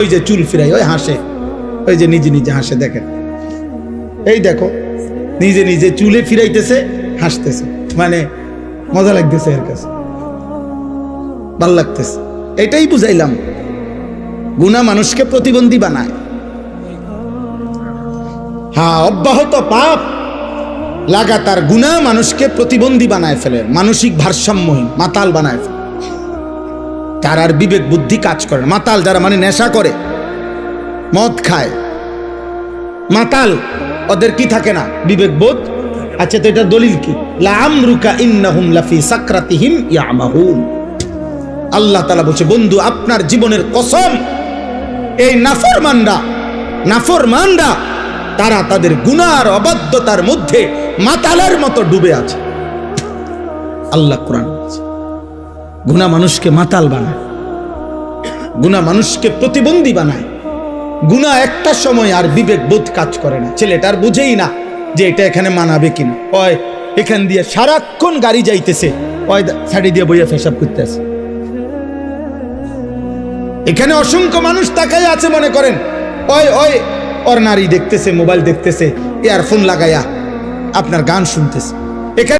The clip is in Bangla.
ওই যে চুল ফিরাই, ওই হাসে, ওই যে নিজে নিজে হাসে, দেখেন এই দেখো নিজে নিজে চুলে ফিরাইতেছে, হাসতেছে, মানে মজা লাগতেছে, এর কাছে ভাল লাগতেছে। এটাই বুঝাইলাম, গুনাহ মানুষকে প্রতিবন্ধী বানায়। হ্যাঁ, অব্যাহত পাপ লাগাতার গুনাহ মানুষকে প্রতিবন্ধী বানায় ফেলে, মানসিক ভারসাম্যহীন, মাতাল বানায় ফেলে। তার আর বিবেক বুদ্ধি কাজ করে না। মাতাল যারা, মানে নেশা করে, মদ খায়, মাতাল, ওদের কি থাকে না? বিবেক বোধ। আচ্ছা, তো এটা দলিল কি? লাআমরুকা ইন্নাহুম লাফি সাকরাতিহিম ইয়ামাহুন। আল্লাহ তাআলা বলছে, বন্ধু আপনার জীবনের কসম, এই নাফরমানরা তারা তাদের গুনার অবাধ্যতার মধ্যে মাতালের মতো ডুবে আছে। আল্লাহ কোরআন বলছে, গুনাহ মানুষকে মাতাল বানায়, গুনাহ মানুষকে প্রতিবন্ধী বানায়। গুনাহ একটা সময় আর বিবেক বোধ কাজ করে না, ছেলেটার বুঝেই না যে এটা এখানে মানাবে কিনা। ওই এখান দিয়ে সারাক্ষণ গাড়ি যাইতেছে, ওই ছাড়ি দিয়ে বইয়া পেশাব করতেছে। এখানে অসংখ্য মানুষ তাকাই আছে, মনে করেন ওই ওই ওর নারী দেখতেছে, মোবাইল দেখতেছে, ইয়ারফোন লাগাইয়া আপনার গান শুনতেছে। এখানে